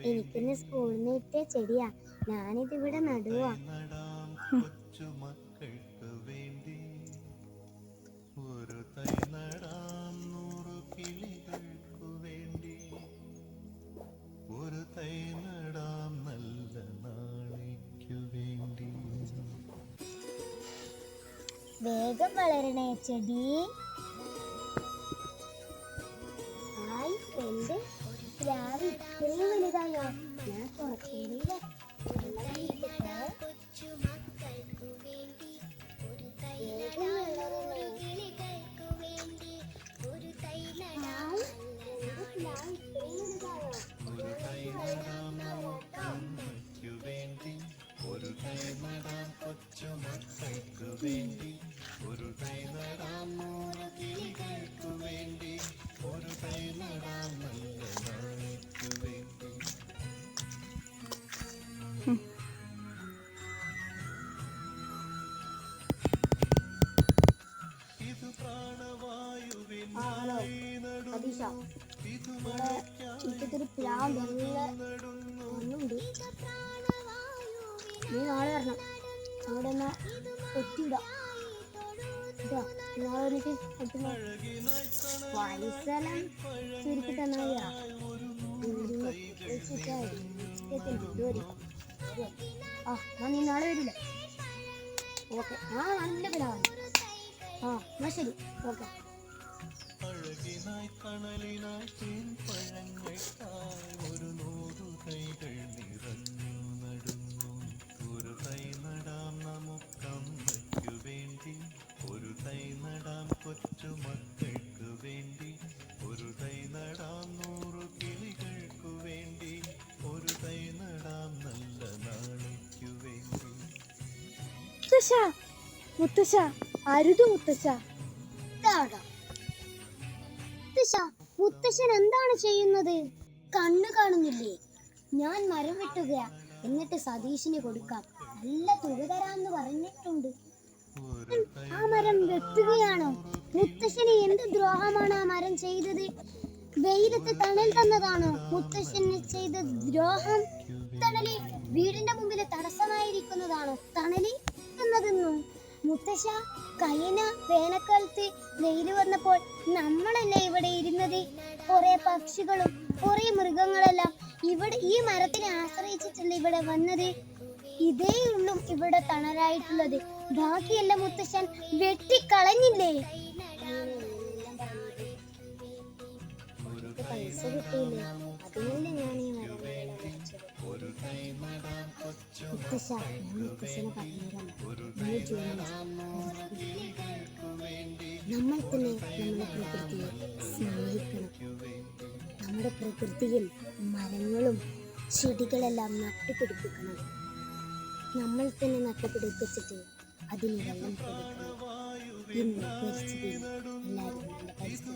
എനിക്കിന്ന് സ്കൂളിൽ നിന്ന് കിട്ടിയ ചെടിയാ, ഞാനിത് ഇവിടെ നടുവാ. ഒരു തൈ നടാം 100 കിളികൾക്കു വേണ്ടി, ഒരു തൈ നടാം നല്ല നാളേക്കു വേണ്ടി. വേഗം വളരണേ ചെടി. എന്റെ പ്ലാവ് ഇത്രയും വലുതായോ? ഞാൻ കുറച്ചുകൂടി ഒരു തൈ നടാം കൊച്ചുമക്കൾക്കു വേണ്ടി, ഒരു തൈ നടാം 100 കിളികൾക്കു വേണ്ടി, ഒരു തൈ നടാം നല്ല നാളേക്കു വേണ്ടി. ഇത് പ്രാണവായുവിനായി നടുന്നു, ഇത് മഴയ്ക്കായി നടുന്നു. നീ നാളെ വരണം, അവിടെ എന്നാ ഒറ്റിയിടാം. നാളെ പൈസെല്ലാം ചുരുക്കി തന്നാ നീ നാളെ വരില്ല. ഓക്കെ, നല്ല പിലാവാണ്. എന്നാ ശരി, ഓക്കെ. അഴകിനായി തണലിനായി തേൻപഴങ്ങൾക്കായി ഒരു 100 തൈകൾ നിറഞ്ഞു നടുന്നു. ഒരു തൈ നടാം നമുക്കമ്മയ്ക്കു വേണ്ടി, ഒരു തൈ നടാം കൊച്ചുമക്കൾക്കു വേണ്ടി, ഒരു തൈ നടാം 100 കിളികൾക്കു വേണ്ടി, ഒരു തൈ നടാം നല്ല നാളേക്കു വേണ്ടി. മുത്തശ്ശ, അരുത് മുത്തശ്ശ. മുത്തശ്ശൻ എന്താണ് ചെയ്യുന്നത്? കണ്ണു കാണുന്നില്ലേ? ഞാൻ മരം വെട്ടുകയാ, എന്നിട്ട് സതീഷിന് കൊടുക്കാം, നല്ല തുക തരാന്ന് പറഞ്ഞിട്ടുണ്ട്. ആ മരം വെട്ടുകയാണോ? മുത്തശ്ശന് എന്ത് ദ്രോഹമാണ് ആ മരം ചെയ്തത്? വെയിലത്ത് തണൽ തന്നതാണോ മുത്തശ്ശന് ചെയ്ത ദ്രോഹം? തണല് വീടിന്റെ മുമ്പിൽ തടസ്സമായിരിക്കുന്നതാണോ തണല് എന്നതെന്നും? മുത്തശ്ശ, കഴിഞ്ഞ വേനൽക്കാലത്ത് വെയിൽ വന്നപ്പോൾ നമ്മളല്ലേ ഇവിടെ ഇരുന്നത്? കുറെ പക്ഷികളും കുറെ മൃഗങ്ങളെല്ലാം ഇവിടെ ഈ മരത്തിനെ ആശ്രയിച്ചിട്ടല്ലേ ഇവിടെ വന്നത്. ഇതേ ഉള്ളൂ ഇവിടെ തണലായിട്ടുള്ളത്, ബാക്കിയെല്ലാം മുത്തശ്ശൻ വെട്ടിക്കളഞ്ഞില്ലേ? പൈസ കിട്ടിയില്ലേ, അതിനല്ലേ ഞാൻ ഈ മരം വെച്ചത്. മുത്തശ്ശ, ഞാൻ മുത്തശ്ശനെ പറഞ്ഞുതരാം. നമ്മൾ തന്നെ നമ്മുടെ പ്രകൃതിയെ സ്നേഹിക്കണം. നമ്മുടെ പ്രകൃതിയിൽ മരങ്ങളും ചെടികളെല്ലാം നട്ടുപിടിപ്പിക്കണം. നമ്മൾ തന്നെ നട്ടുപിടിപ്പിച്ചിട്ട് അതിന് വെള്ളം കൊടുക്കണം. ഇന്ന് പരിസ്ഥിതി എല്ലാവരും നല്ല പരിസ്ഥിതി